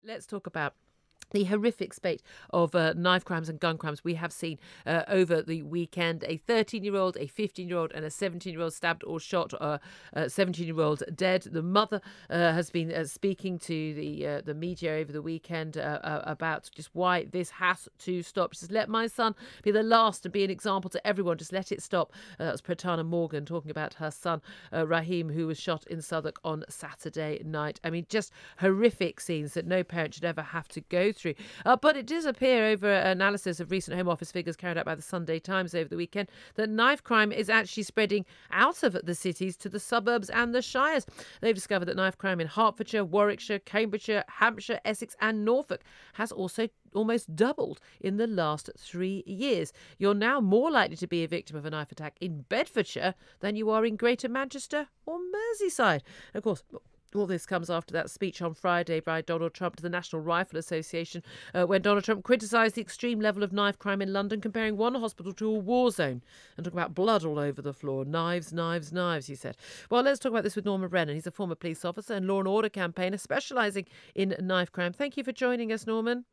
Let's talk about the horrific spate of knife crimes and gun crimes we have seen over the weekend. A 13-year-old, a 15-year-old and a 17-year-old stabbed or shot, 17-year-old dead. The mother has been speaking to the media over the weekend about just why this has to stop. She says, let my son be the last and be an example to everyone. Just let it stop. That was Pratana Morgan talking about her son, Raheem, who was shot in Southwark on Saturday night. I mean, just horrific scenes that no parent should ever have to go through. But it does appear, over analysis of recent Home Office figures carried out by the Sunday Times over the weekend, that knife crime is actually spreading out of the cities to the suburbs and the shires. They've discovered that knife crime in Hertfordshire, Warwickshire, Cambridgeshire, Hampshire, Essex and Norfolk has also almost doubled in the last 3 years. You're now more likely to be a victim of a knife attack in Bedfordshire than you are in Greater Manchester or Merseyside. Of course, all this comes after that speech on Friday by Donald Trump to the National Rifle Association, when Donald Trump criticised the extreme level of knife crime in London, comparing one hospital to a war zone and talking about blood all over the floor. Knives, knives, knives, he said. Well, let's talk about this with Norman Brennan. He's a former police officer and law and order campaigner specialising in knife crime. Thank you for joining us, Norman.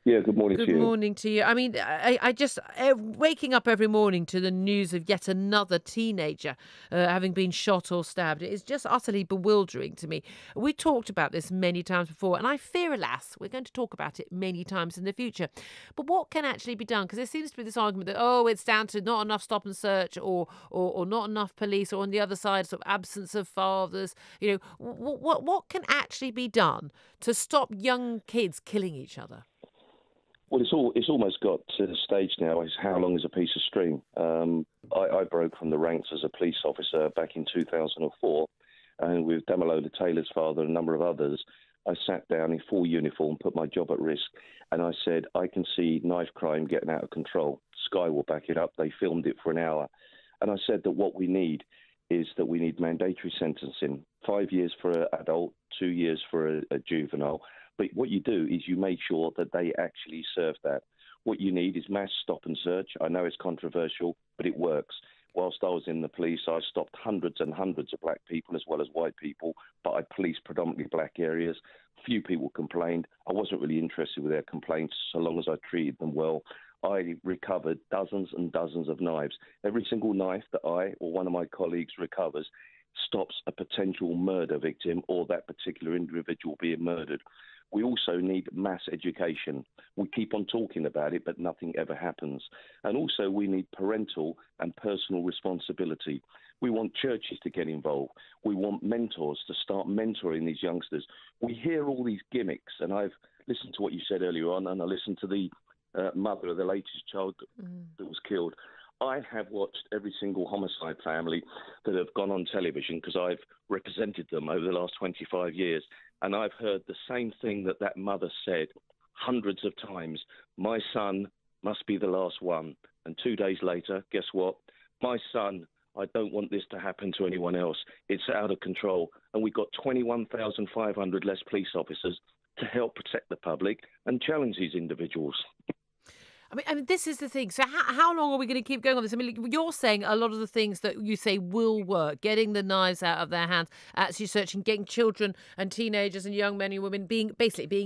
Yeah, good morning to you. Good morning to you. I mean, I just waking up every morning to the news of yet another teenager having been shot or stabbed. It is just utterly bewildering to me. We talked about this many times before, and I fear, alas, we're going to talk about it many times in the future. But what can actually be done? Because there seems to be this argument that, oh, it's down to not enough stop and search or not enough police, or on the other side, sort of absence of fathers. You know, what can actually be done to stop young kids killing each other? Well, it's almost got to the stage now is how long is a piece of string. I broke from the ranks as a police officer back in 2004, and with Damalola Taylor's father and a number of others, I sat down in full uniform, put my job at risk, and I said, I can see knife crime getting out of control. Sky will back it up. They filmed it for an hour. And I said that what we need is that we need mandatory sentencing, 5 years for an adult, 2 years for a juvenile. But what you do is you make sure that they actually serve that. What you need is mass stop and search. I know it's controversial, but it works. Whilst I was in the police, I stopped hundreds and hundreds of black people as well as white people, but I policed predominantly black areas. Few people complained. I wasn't really interested with their complaints so long as I treated them well. I recovered dozens and dozens of knives. Every single knife that I or one of my colleagues recovers stops a potential murder victim or that particular individual being murdered. We also need mass education. We keep on talking about it, but nothing ever happens. And also we need parental and personal responsibility. We want churches to get involved. We want mentors to start mentoring these youngsters. We hear all these gimmicks, and I've listened to what you said earlier on, and I listened to the mother of the latest child that was killed. I have watched every single homicide family that have gone on television because I've represented them over the last 25 years. And I've heard the same thing that mother said hundreds of times. My son must be the last one. And 2 days later, guess what? My son, I don't want this to happen to anyone else. It's out of control. And we've got 21,500 less police officers to help protect the public and challenge these individuals. I mean, this is the thing. So how long are we going to keep going on this? I mean, you're saying a lot of the things that you say will work, getting the knives out of their hands, actually searching, getting children and teenagers and young men and women being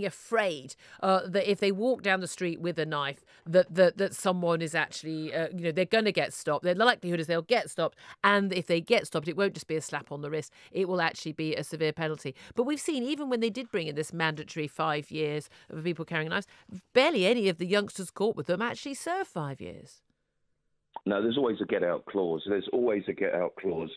afraid that if they walk down the street with a knife, that someone is actually, they're going to get stopped. The likelihood is they'll get stopped. And if they get stopped, it won't just be a slap on the wrist. It will actually be a severe penalty. But we've seen, even when they did bring in this mandatory 5 years of people carrying knives, barely any of the youngsters caught with them actually serve 5 years. No, there's always a get-out clause. There's always a get-out clause.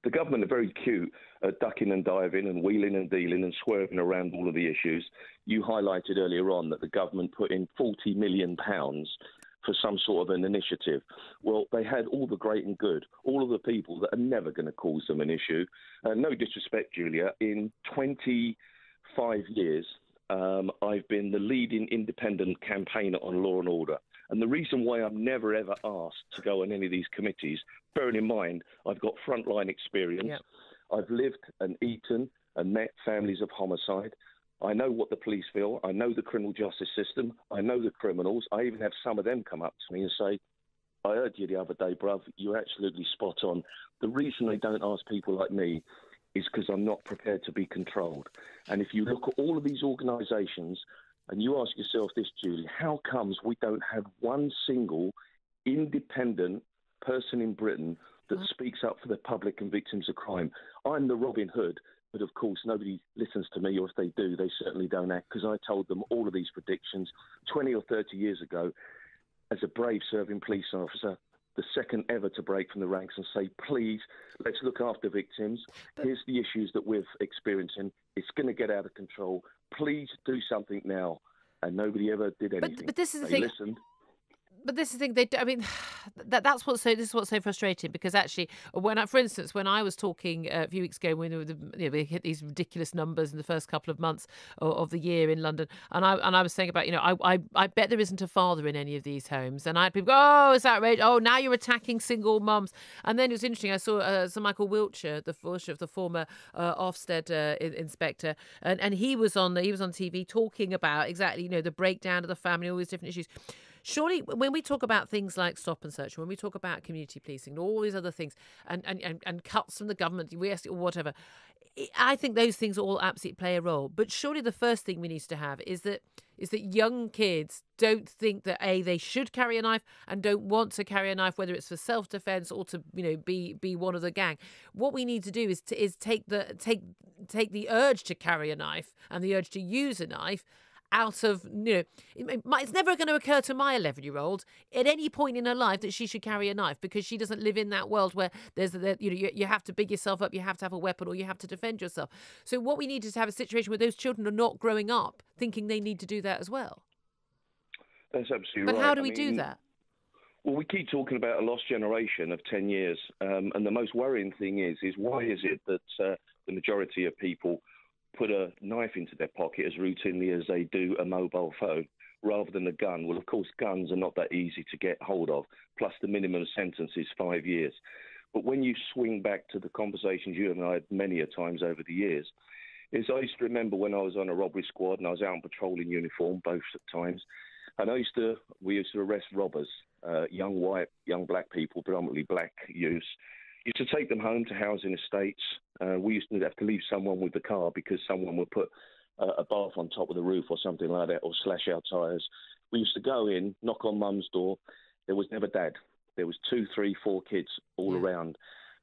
The government are very cute at ducking and diving and wheeling and dealing and swerving around all of the issues. You highlighted earlier on that the government put in £40 million for some sort of an initiative. Well, they had all the great and good, all of the people that are never going to cause them an issue. No disrespect, Julia, in 25 years, I've been the leading independent campaigner on law and order. And the reason why I'm never, ever asked to go on any of these committees, bearing in mind I've got frontline experience. Yep. I've lived and eaten and met families of homicide. I know what the police feel. I know the criminal justice system. I know the criminals. I even have some of them come up to me and say, I heard you the other day, bruv, you're absolutely spot on. The reason they don't ask people like me is because I'm not prepared to be controlled. And if you look at all of these organisations and you ask yourself this, Julie, how comes we don't have one single independent person in Britain that speaks up for the public and victims of crime? I'm the Robin Hood, but of course nobody listens to me, or if they do, they certainly don't act, because I told them all of these predictions 20 or 30 years ago as a brave serving police officer, the second ever to break from the ranks and say, please, let's look after victims. Here's the issues that we're experiencing. It's going to get out of control. Please do something now. And nobody ever did anything. But this is the they thing. Listened. But this is the thing. I mean, that's what's so. This is what's so frustrating, because actually, for instance, when I was talking a few weeks ago, when we hit these ridiculous numbers in the first couple of months of the year in London, and I was saying about, I bet there isn't a father in any of these homes, and I had people go, oh, is that right? Oh, now you're attacking single mums. And then it was interesting. I saw Sir Michael Wiltshire, the former Ofsted inspector, and he was on TV talking about exactly the breakdown of the family, all these different issues. Surely, when we talk about things like stop and search, when we talk about community policing and all these other things, and cuts from the government, or whatever, I think those things all absolutely play a role. But surely the first thing we need to have is that young kids don't think that they should carry a knife, and don't want to carry a knife, whether it's for self-defense or to be one of the gang. What we need to do is take the urge to carry a knife and the urge to use a knife out of, it's never going to occur to my 11-year-old at any point in her life that she should carry a knife, because she doesn't live in that world where you have to big yourself up, you have to have a weapon, or you have to defend yourself. So what we need is to have a situation where those children are not growing up thinking they need to do that as well. That's absolutely right. But how do we do that? Well, we keep talking about a lost generation of 10 years. And the most worrying thing is why is it that the majority of people put a knife into their pocket as routinely as they do a mobile phone rather than a gun? Well, of course, guns are not that easy to get hold of, plus the minimum sentence is 5 years. But when you swing back to the conversations you and I had many a times over the years, I used to remember when I was on a robbery squad and I was out on patrol in uniform both times, and we used to arrest robbers, young white, young black people, predominantly black youths. Used to take them home to housing estates. We used to have to leave someone with the car because someone would put a bath on top of the roof or something like that, or slash our tyres. We used to go in, knock on mum's door. There was never dad. There was 2, 3, 4 kids all around.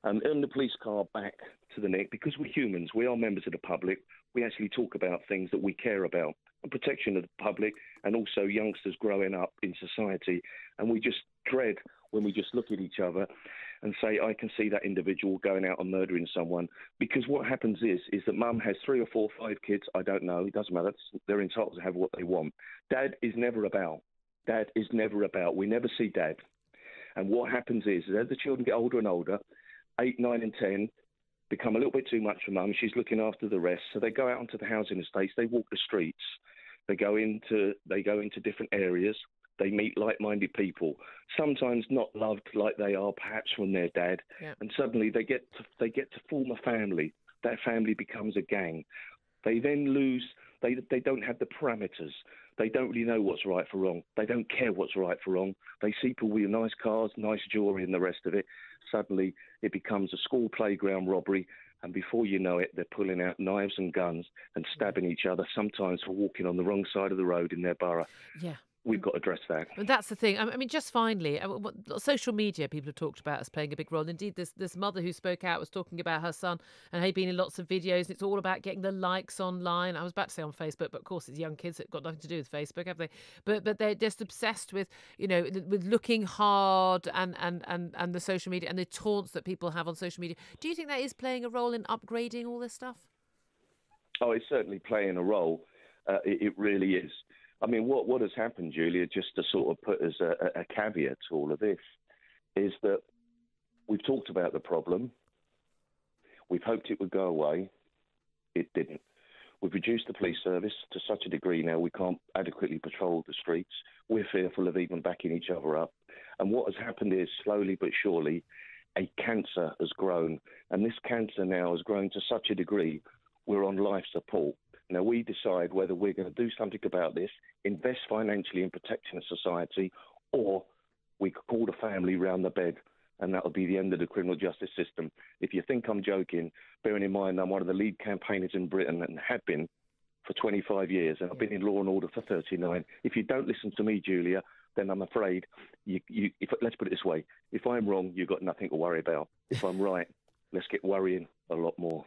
And in the police car back to the neck, because we're humans, we are members of the public, we actually talk about things that we care about, and protection of the public, and also youngsters growing up in society. And we just dread when we just look at each other and say, I can see that individual going out and murdering someone. Because what happens is that mum has 3 or 4, 5 kids. I don't know. It doesn't matter. They're entitled to have what they want. Dad is never about. We never see dad. And what happens is as the children get older and older, 8, 9 and 10, become a little bit too much for mum. She's looking after the rest. So they go out onto the housing estates. They walk the streets. They go into different areas. They meet like-minded people, sometimes not loved like they are perhaps from their dad, and suddenly they get to form a family. That family becomes a gang. They then lose. They don't have the parameters. They don't really know what's right for wrong. They don't care what's right for wrong. They see people with nice cars, nice jewellery, and the rest of it. Suddenly, it becomes a school playground robbery, and before you know it, they're pulling out knives and guns and stabbing each other, sometimes for walking on the wrong side of the road in their borough. Yeah. We've got to address that. That's the thing. I mean, just finally, social media people have talked about as playing a big role. Indeed, this mother who spoke out was talking about her son, and he'd been in lots of videos, and it's all about getting the likes online. I was about to say on Facebook, but of course it's young kids that got nothing to do with Facebook, have they? But they're just obsessed with, with looking hard and the social media and the taunts that people have on social media. Do you think that is playing a role in upgrading all this stuff? Oh, it's certainly playing a role. It really is. I mean, what has happened, Julia, just to sort of put as a caveat to all of this, is that we've talked about the problem. We've hoped it would go away. It didn't. We've reduced the police service to such a degree now we can't adequately patrol the streets. We're fearful of even backing each other up. And what has happened is, slowly but surely, a cancer has grown. And this cancer now has grown to such a degree we're on life support. Now, we decide whether we're going to do something about this, invest financially in protecting a society, or we call the family round the bed and that'll be the end of the criminal justice system. If you think I'm joking, bearing in mind I'm one of the lead campaigners in Britain and have been for 25 years, and I've been in law and order for 39. If you don't listen to me, Julia, then I'm afraid, let's put it this way, if I'm wrong, you've got nothing to worry about. If I'm right, let's get worrying a lot more.